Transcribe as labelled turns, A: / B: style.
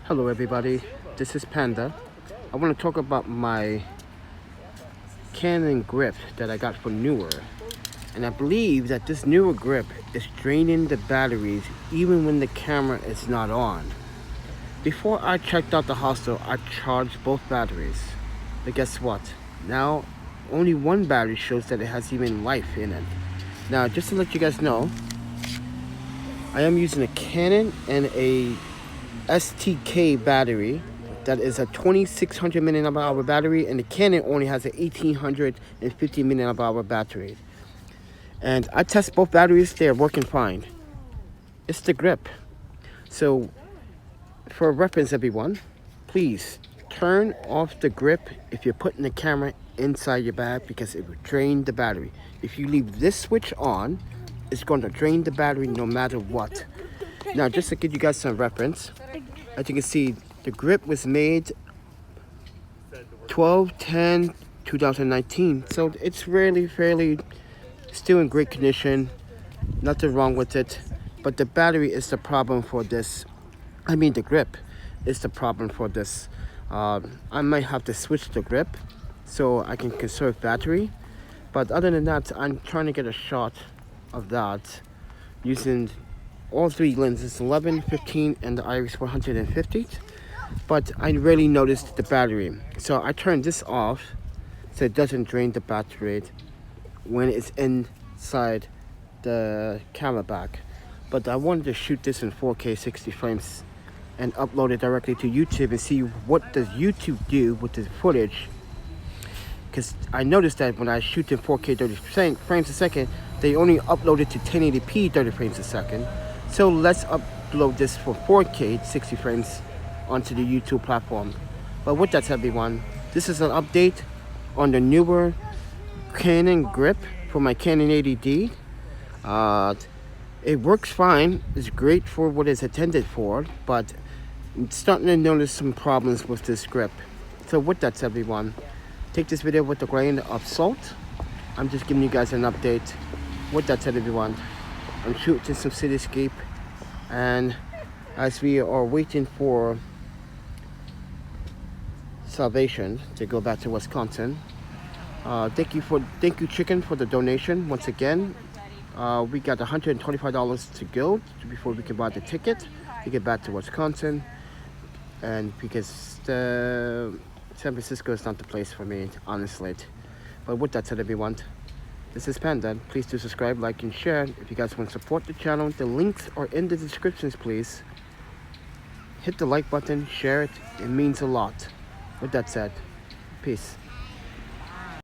A: Hello everybody, this is Panda. I want to talk about my Canon grip that I got from Neewer. And I believe that this Neewer grip is draining the batteries even when the camera is not on. Before I checked out the hostel, I charged both batteries. But guess what? Now only one battery shows that it has even life in it. Now just to let you guys know, I am using a Canon and a STK battery. That is a 2600 mAh battery, and the Canon only has an 1850 mAh battery. And I test both batteries, they are working fine. It's the grip. So for reference everyone, please turn off the grip if you're putting the camera inside your bag, because it will drain the battery. If you leave this switch on, it's going to drain the battery no matter what. Now just to give you guys some reference, as you can see, the grip was made 12/10/2019, so it's really fairly still in great condition, nothing wrong with it. But the battery is the problem for this. The grip is the problem for this. I might have to switch the grip so I can conserve battery, but other than that, I'm trying to get a shot of that using all three lenses, 11, 15, and the Iris 150. But I really noticed the battery, so I turned this off so it doesn't drain the battery when it's inside the camera bag. But I wanted to shoot this in 4K 60 frames and upload it directly to YouTube and see what does YouTube do with the footage, because I noticed that when I shoot in 4K 30 frames a second, they only upload it to 1080p 30 frames a second. So let's upload this for 4K 60 frames onto the YouTube platform. But with that said everyone, this is an update on the Neewer Canon grip for my Canon 80D. It works fine, it's great for what it's intended for, but I'm starting to notice some problems with this grip. So with that said everyone, take this video with a grain of salt. I'm just giving you guys an update. With that said everyone, I'm shooting some cityscape, and as we are waiting for salvation to go back to Wisconsin, thank you Chicken for the donation once again. We got $125 to go before we can buy the ticket to get back to Wisconsin, and because San Francisco is not the place for me, honestly. But with that said everyone, this is Panda. Please do subscribe, like, and share. If you guys want to support the channel, the links are in the descriptions, please. Hit the like button, share it. It means a lot. With that said, peace.